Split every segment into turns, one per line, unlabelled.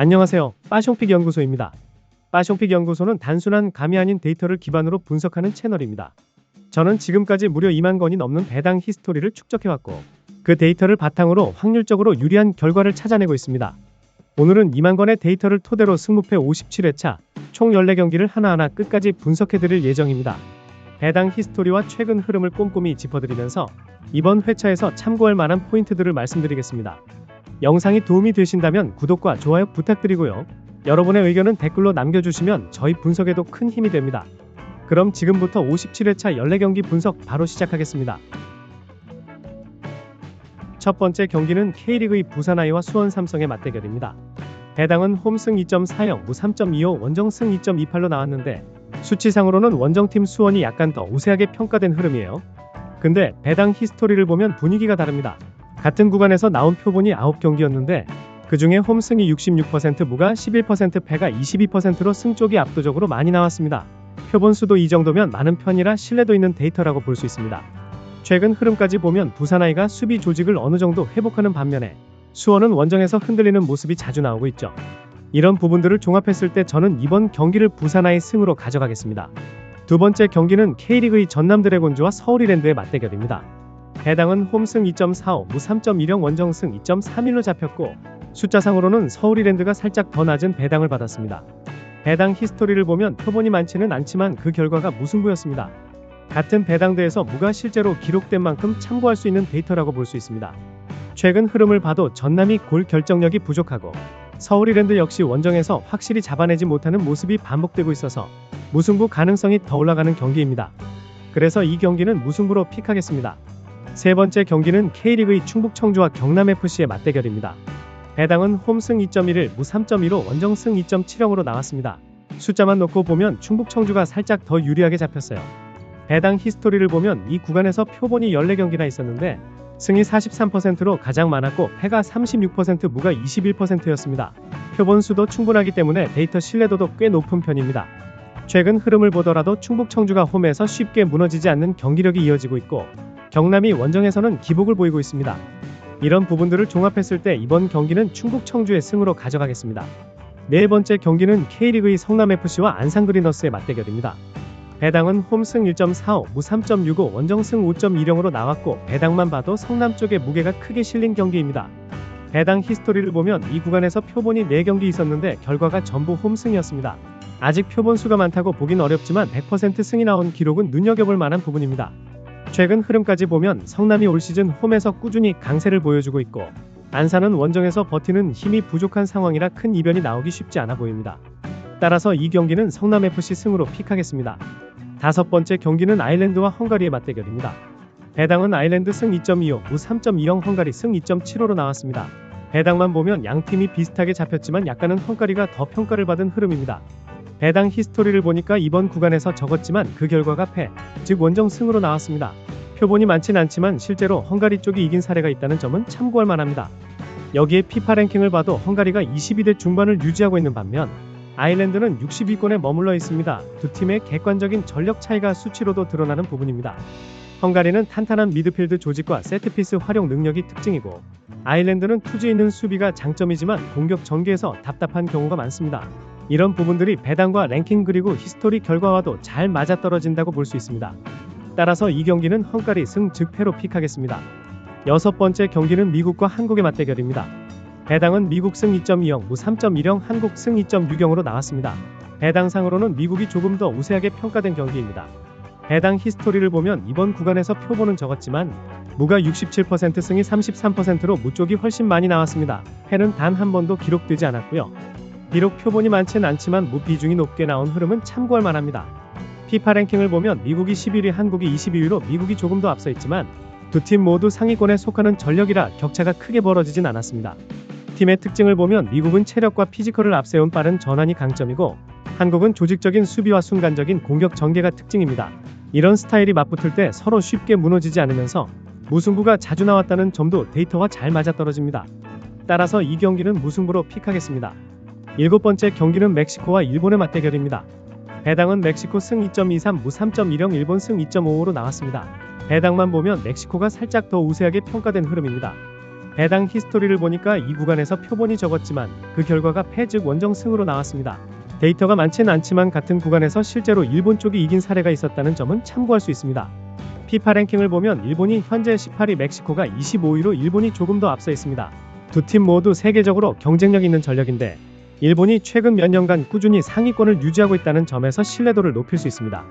안녕하세요. 빠숑픽 연구소입니다. 빠숑픽 연구소는 단순한 감이 아닌 데이터를 기반으로 분석하는 채널입니다. 저는 지금까지 무려 2만 건이 넘는 배당 히스토리를 축적해왔고 그 데이터를 바탕으로 확률적으로 유리한 결과를 찾아내고 있습니다. 오늘은 2만 건의 데이터를 토대로 승무패 57회차 총 14경기를 하나하나 끝까지 분석해드릴 예정입니다. 배당 히스토리와 최근 흐름을 꼼꼼히 짚어드리면서 이번 회차에서 참고할 만한 포인트들을 말씀드리겠습니다. 영상이 도움이 되신다면 구독과 좋아요 부탁드리고요. 여러분의 의견은 댓글로 남겨주시면 저희 분석에도 큰 힘이 됩니다. 그럼 지금부터 57회차 14경기 분석 바로 시작하겠습니다. 첫 번째 경기는 K리그의 부산I와 수원 삼성의 맞대결입니다. 배당은 홈승 2.40, 무 3.25, 원정승 2.28로 나왔는데 수치상으로는 원정팀 수원이 약간 더 우세하게 평가된 흐름이에요. 근데 배당 히스토리를 보면 분위기가 다릅니다. 같은 구간에서 나온 표본이 9경기였는데 그 중에 홈승이 66%, 무가 11%, 패가 22%로 승 쪽이 압도적으로 많이 나왔습니다. 표본 수도 이 정도면 많은 편이라 신뢰도 있는 데이터라고 볼 수 있습니다. 최근 흐름까지 보면 부산I가 수비 조직을 어느 정도 회복하는 반면에 수원은 원정에서 흔들리는 모습이 자주 나오고 있죠. 이런 부분들을 종합했을 때 저는 이번 경기를 부산I 승으로 가져가겠습니다. 두 번째 경기는 K리그의 전남 드래곤즈와 서울 이랜드의 맞대결입니다. 배당은 홈승 2.45, 무 3.10, 원정승 2.31로 잡혔고 숫자상으로는 서울 이랜드가 살짝 더 낮은 배당을 받았습니다. 배당 히스토리를 보면 표본이 많지는 않지만 그 결과가 무승부였습니다. 같은 배당대에서 무가 실제로 기록된 만큼 참고할 수 있는 데이터라고 볼 수 있습니다. 최근 흐름을 봐도 전남이 골 결정력이 부족하고 서울 이랜드 역시 원정에서 확실히 잡아내지 못하는 모습이 반복되고 있어서 무승부 가능성이 더 올라가는 경기입니다. 그래서 이 경기는 무승부로 픽하겠습니다. 세 번째 경기는 K리그의 충북 청주와 경남FC의 맞대결입니다. 배당은 홈승 2.11, 무 3.15, 원정승 2.70으로 나왔습니다. 숫자만 놓고 보면 충북 청주가 살짝 더 유리하게 잡혔어요. 배당 히스토리를 보면 이 구간에서 표본이 14경기나 있었는데 승이 43%로 가장 많았고 패가 36%, 무가 21%였습니다. 표본 수도 충분하기 때문에 데이터 신뢰도도 꽤 높은 편입니다. 최근 흐름을 보더라도 충북 청주가 홈에서 쉽게 무너지지 않는 경기력이 이어지고 있고 경남이 원정에서는 기복을 보이고 있습니다. 이런 부분들을 종합했을 때 이번 경기는 충북 청주의 승으로 가져가겠습니다. 네 번째 경기는 K리그의 성남FC와 안산그리너스의 맞대결입니다. 배당은 홈승 1.45, 무 3.65, 원정승 5.20으로 나왔고 배당만 봐도 성남 쪽에 무게가 크게 실린 경기입니다. 배당 히스토리를 보면 이 구간에서 표본이 4경기 있었는데 결과가 전부 홈승이었습니다. 아직 표본 수가 많다고 보긴 어렵지만 100% 승이 나온 기록은 눈여겨볼 만한 부분입니다. 최근 흐름까지 보면 성남이 올 시즌 홈에서 꾸준히 강세를 보여주고 있고 안산은 원정에서 버티는 힘이 부족한 상황이라 큰 이변이 나오기 쉽지 않아 보입니다. 따라서 이 경기는 성남FC 승으로 픽하겠습니다. 다섯 번째 경기는 아일랜드와 헝가리의 맞대결입니다. 배당은 아일랜드 승 2.25, 무 3.20, 헝가리 승 2.75로 나왔습니다. 배당만 보면 양팀이 비슷하게 잡혔지만 약간은 헝가리가 더 평가를 받은 흐름입니다. 배당 히스토리를 보니까 이번 구간에서 적었지만 그 결과가 패, 즉 원정승으로 나왔습니다. 표본이 많진 않지만 실제로 헝가리 쪽이 이긴 사례가 있다는 점은 참고할 만합니다. 여기에 피파 랭킹을 봐도 헝가리가 22대 중반을 유지하고 있는 반면 아일랜드는 60위권에 머물러 있습니다. 두 팀의 객관적인 전력 차이가 수치로도 드러나는 부분입니다. 헝가리는 탄탄한 미드필드 조직과 세트피스 활용 능력이 특징이고 아일랜드는 투지 있는 수비가 장점이지만 공격 전개에서 답답한 경우가 많습니다. 이런 부분들이 배당과 랭킹 그리고 히스토리 결과와도 잘 맞아떨어진다고 볼 수 있습니다. 따라서 이 경기는 헝가리 승 즉 패로 픽하겠습니다. 여섯 번째 경기는 미국과 한국의 맞대결입니다. 배당은 미국 승 2.20, 무 3.10, 한국 승 2.60으로 나왔습니다. 배당상으로는 미국이 조금 더 우세하게 평가된 경기입니다. 배당 히스토리를 보면 이번 구간에서 표본은 적었지만 무가 67%, 승이 33%로 무 쪽이 훨씬 많이 나왔습니다. 패는 단 한 번도 기록되지 않았고요. 비록 표본이 많지는 않지만 무 비중이 높게 나온 흐름은 참고할 만합니다. 피파 랭킹을 보면 미국이 11위, 한국이 22위로 미국이 조금 더 앞서 있지만 두 팀 모두 상위권에 속하는 전력이라 격차가 크게 벌어지진 않았습니다. 팀의 특징을 보면 미국은 체력과 피지컬을 앞세운 빠른 전환이 강점이고 한국은 조직적인 수비와 순간적인 공격 전개가 특징입니다. 이런 스타일이 맞붙을 때 서로 쉽게 무너지지 않으면서 무승부가 자주 나왔다는 점도 데이터와 잘 맞아떨어집니다. 따라서 이 경기는 무승부로 픽하겠습니다. 일곱 번째 경기는 멕시코와 일본의 맞대결입니다. 배당은 멕시코 승 2.23, 무 3.10, 일본 승 2.55로 나왔습니다. 배당만 보면 멕시코가 살짝 더 우세하게 평가된 흐름입니다. 배당 히스토리를 보니까 이 구간에서 표본이 적었지만 그 결과가 패 즉 원정승으로 나왔습니다. 데이터가 많지는 않지만 같은 구간에서 실제로 일본 쪽이 이긴 사례가 있었다는 점은 참고할 수 있습니다. 피파 랭킹을 보면 일본이 현재 18위, 멕시코가 25위로 일본이 조금 더 앞서 있습니다. 두 팀 모두 세계적으로 경쟁력 있는 전력인데 일본이 최근 몇 년간 꾸준히 상위권을 유지하고 있다는 점에서 신뢰도를 높일 수 있습니다.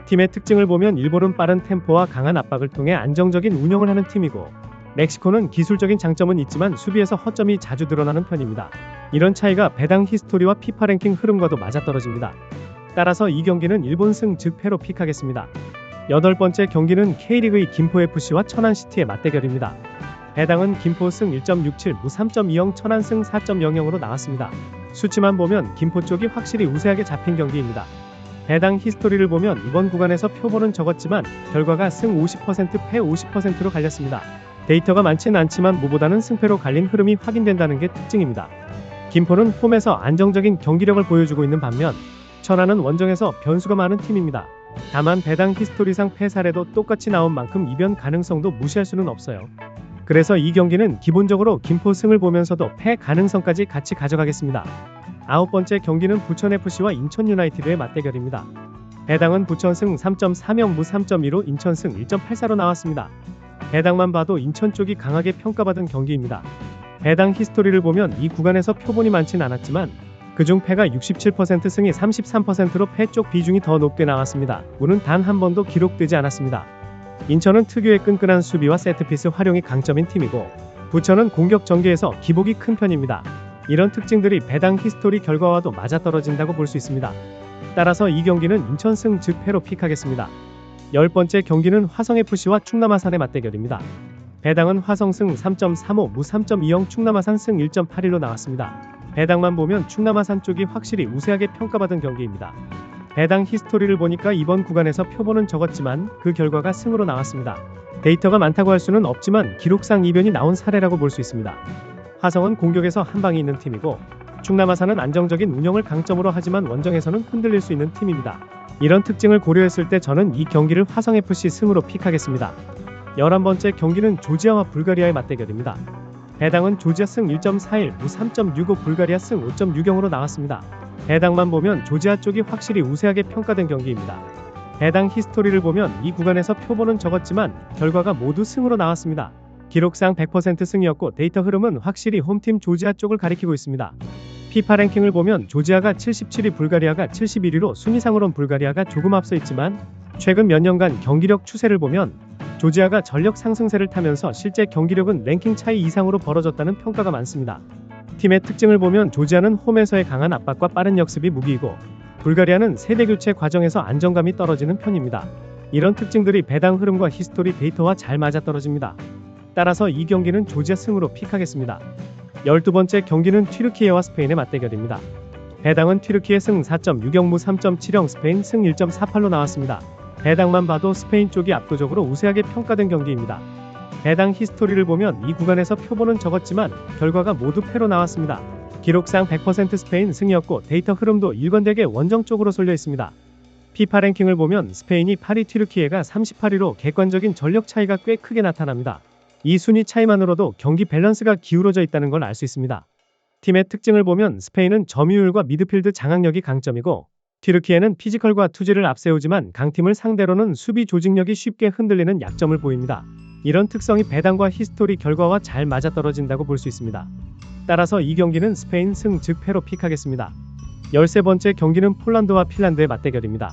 팀의 특징을 보면 일본은 빠른 템포와 강한 압박을 통해 안정적인 운영을 하는 팀이고 멕시코는 기술적인 장점은 있지만 수비에서 허점이 자주 드러나는 편입니다. 이런 차이가 배당 히스토리와 피파 랭킹 흐름과도 맞아떨어집니다. 따라서 이 경기는 일본 승 즉 패로 픽하겠습니다. 여덟 번째 경기는 K리그의 김포FC와 천안시티의 맞대결입니다. 배당은 김포 승 1.67, 무 3.20, 천안 승 4.00으로 나왔습니다. 수치만 보면 김포 쪽이 확실히 우세하게 잡힌 경기입니다. 배당 히스토리를 보면 이번 구간에서 표본은 적었지만 결과가 승 50%, 패 50%로 갈렸습니다. 데이터가 많지는 않지만 무보다는 승패로 갈린 흐름이 확인된다는 게 특징입니다. 김포는 홈에서 안정적인 경기력을 보여주고 있는 반면 천안은 원정에서 변수가 많은 팀입니다. 다만 배당 히스토리상 패 사례도 똑같이 나온 만큼 이변 가능성도 무시할 수는 없어요. 그래서 이 경기는 기본적으로 김포 승을 보면서도 패 가능성까지 같이 가져가겠습니다. 아홉 번째 경기는 부천FC와 인천유나이티드의 맞대결입니다. 배당은 부천 승 3.30, 무 3.15, 인천 승 1.84로 나왔습니다. 배당만 봐도 인천 쪽이 강하게 평가받은 경기입니다. 배당 히스토리를 보면 이 구간에서 표본이 많진 않았지만 그중 패가 67%, 승이 33%로 패 쪽 비중이 더 높게 나왔습니다. 무는 단 한 번도 기록되지 않았습니다. 인천은 특유의 끈끈한 수비와 세트피스 활용이 강점인 팀이고 부천은 공격 전개에서 기복이 큰 편입니다. 이런 특징들이 배당 히스토리 결과와도 맞아떨어진다고 볼 수 있습니다. 따라서 이 경기는 인천 승 즉 패로 픽하겠습니다. 열 번째 경기는 화성FC와 충남아산의 맞대결입니다. 배당은 화성 승 3.35, 무 3.20, 충남아산 승 1.81로 나왔습니다. 배당만 보면 충남아산 쪽이 확실히 우세하게 평가받은 경기입니다. 배당 히스토리를 보니까 이번 구간에서 표본은 적었지만 그 결과가 승으로 나왔습니다. 데이터가 많다고 할 수는 없지만 기록상 이변이 나온 사례라고 볼 수 있습니다. 화성은 공격에서 한방이 있는 팀이고 충남아산은 안정적인 운영을 강점으로 하지만 원정에서는 흔들릴 수 있는 팀입니다. 이런 특징을 고려했을 때 저는 이 경기를 화성FC 승으로 픽하겠습니다. 11번째 경기는 조지아와 불가리아의 맞대결입니다. 배당은 조지아 승 1.41, 무 3.65, 불가리아 승 5.60으로 나왔습니다. 배당만 보면 조지아 쪽이 확실히 우세하게 평가된 경기입니다. 배당 히스토리를 보면 이 구간에서 표본은 적었지만 결과가 모두 승으로 나왔습니다. 기록상 100% 승이었고 데이터 흐름은 확실히 홈팀 조지아 쪽을 가리키고 있습니다. 피파 랭킹을 보면 조지아가 77위, 불가리아가 71위로 순위상으론 불가리아가 조금 앞서 있지만 최근 몇 년간 경기력 추세를 보면 조지아가 전력 상승세를 타면서 실제 경기력은 랭킹 차이 이상으로 벌어졌다는 평가가 많습니다. 팀의 특징을 보면 조지아는 홈에서의 강한 압박과 빠른 역습이 무기이고 불가리아는 세대 교체 과정에서 안정감이 떨어지는 편입니다. 이런 특징들이 배당 흐름과 히스토리 데이터와 잘 맞아떨어집니다. 따라서 이 경기는 조지아 승으로 픽하겠습니다. 12번째 경기는 튀르키예와 스페인의 맞대결입니다. 배당은 튀르키예 승 4.60, 무 3.70, 스페인 승 1.48로 나왔습니다. 배당만 봐도 스페인 쪽이 압도적으로 우세하게 평가된 경기입니다. 배당 히스토리를 보면 이 구간에서 표본은 적었지만 결과가 모두 패로 나왔습니다. 기록상 100% 스페인 승이었고 데이터 흐름도 일관되게 원정 쪽으로 쏠려 있습니다. 피파 랭킹을 보면 스페인이 8위, 튀르키예가 38위로 객관적인 전력 차이가 꽤 크게 나타납니다. 이 순위 차이만으로도 경기 밸런스가 기울어져 있다는 걸 알 수 있습니다. 팀의 특징을 보면 스페인은 점유율과 미드필드 장악력이 강점이고 튀르키예는 피지컬과 투지를 앞세우지만 강팀을 상대로는 수비 조직력이 쉽게 흔들리는 약점을 보입니다. 이런 특성이 배당과 히스토리 결과와 잘 맞아떨어진다고 볼 수 있습니다. 따라서 이 경기는 스페인 승 즉 패로 픽하겠습니다. 13번째 경기는 폴란드와 핀란드의 맞대결입니다.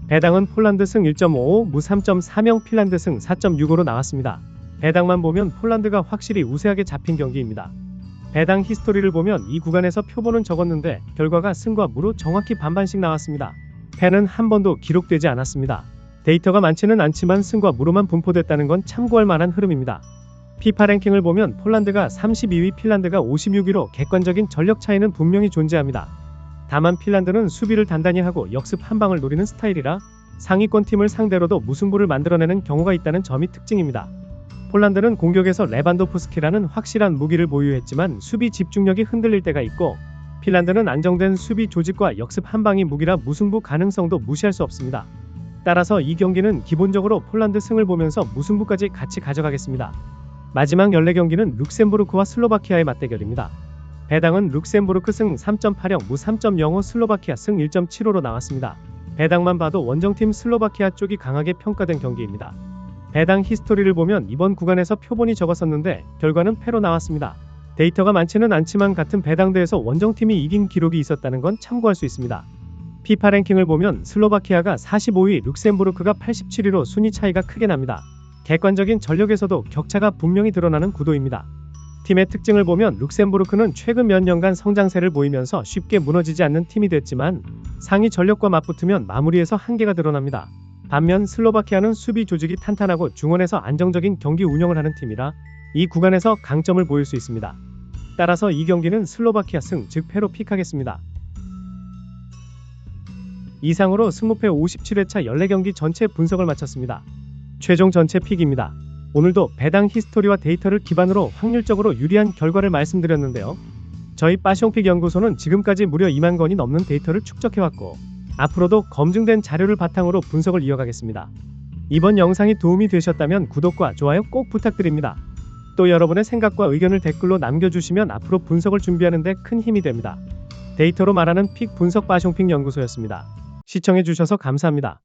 배당은 폴란드 승 1.55, 무 3.30, 핀란드 승 4.65로 나왔습니다. 배당만 보면 폴란드가 확실히 우세하게 잡힌 경기입니다. 배당 히스토리를 보면 이 구간에서 표본은 적었는데 결과가 승과 무로 정확히 반반씩 나왔습니다. 패는 한 번도 기록되지 않았습니다. 데이터가 많지는 않지만 승과 무로만 분포됐다는 건 참고할 만한 흐름입니다. 피파 랭킹을 보면 폴란드가 32위, 핀란드가 56위로 객관적인 전력 차이는 분명히 존재합니다. 다만 핀란드는 수비를 단단히 하고 역습 한 방을 노리는 스타일이라 상위권 팀을 상대로도 무승부를 만들어내는 경우가 있다는 점이 특징입니다. 폴란드는 공격에서 레반도프스키라는 확실한 무기를 보유했지만 수비 집중력이 흔들릴 때가 있고 핀란드는 안정된 수비 조직과 역습 한 방이 무기라 무승부 가능성도 무시할 수 없습니다. 따라서 이 경기는 기본적으로 폴란드 승을 보면서 무승부까지 같이 가져가겠습니다. 마지막 14경기는 룩셈부르크와 슬로바키아의 맞대결입니다. 배당은 룩셈부르크 승 3.80, 무 3.05, 슬로바키아 승 1.75로 나왔습니다. 배당만 봐도 원정팀 슬로바키아 쪽이 강하게 평가된 경기입니다. 배당 히스토리를 보면 이번 구간에서 표본이 적었었는데 결과는 패로 나왔습니다. 데이터가 많지는 않지만 같은 배당대에서 원정팀이 이긴 기록이 있었다는 건 참고할 수 있습니다. 피파 랭킹을 보면 슬로바키아가 45위, 룩셈부르크가 87위로 순위 차이가 크게 납니다. 객관적인 전력에서도 격차가 분명히 드러나는 구도입니다. 팀의 특징을 보면 룩셈부르크는 최근 몇 년간 성장세를 보이면서 쉽게 무너지지 않는 팀이 됐지만 상위 전력과 맞붙으면 마무리에서 한계가 드러납니다. 반면 슬로바키아는 수비 조직이 탄탄하고 중원에서 안정적인 경기 운영을 하는 팀이라 이 구간에서 강점을 보일 수 있습니다. 따라서 이 경기는 슬로바키아 승, 즉 패로 픽하겠습니다. 이상으로 승무패 57회차 14경기 전체 분석을 마쳤습니다. 최종 전체 픽입니다. 오늘도 배당 히스토리와 데이터를 기반으로 확률적으로 유리한 결과를 말씀드렸는데요. 저희 빠숑픽 연구소는 지금까지 무려 2만 건이 넘는 데이터를 축적해왔고 앞으로도 검증된 자료를 바탕으로 분석을 이어가겠습니다. 이번 영상이 도움이 되셨다면 구독과 좋아요 꼭 부탁드립니다. 또 여러분의 생각과 의견을 댓글로 남겨주시면 앞으로 분석을 준비하는 데 큰 힘이 됩니다. 데이터로 말하는 픽 분석 빠숑픽 연구소였습니다. 시청해주셔서 감사합니다.